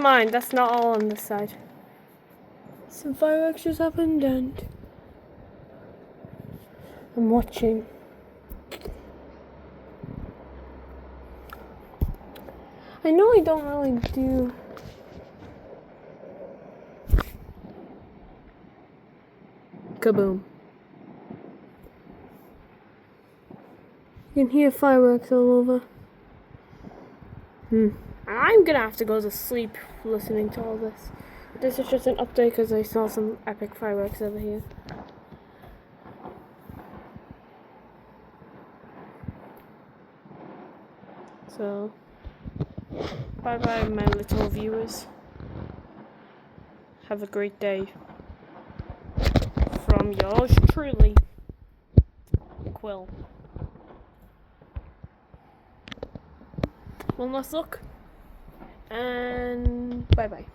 mind, that's not all on this side. Some fireworks just happened and I'm watching. I know I don't really do kaboom. You can hear fireworks all over. I'm gonna have to go to sleep listening to all this. This is just an update because I saw some epic fireworks over here. So, bye bye my little viewers. Have a great day. From yours truly, Quill. One last look, and bye bye.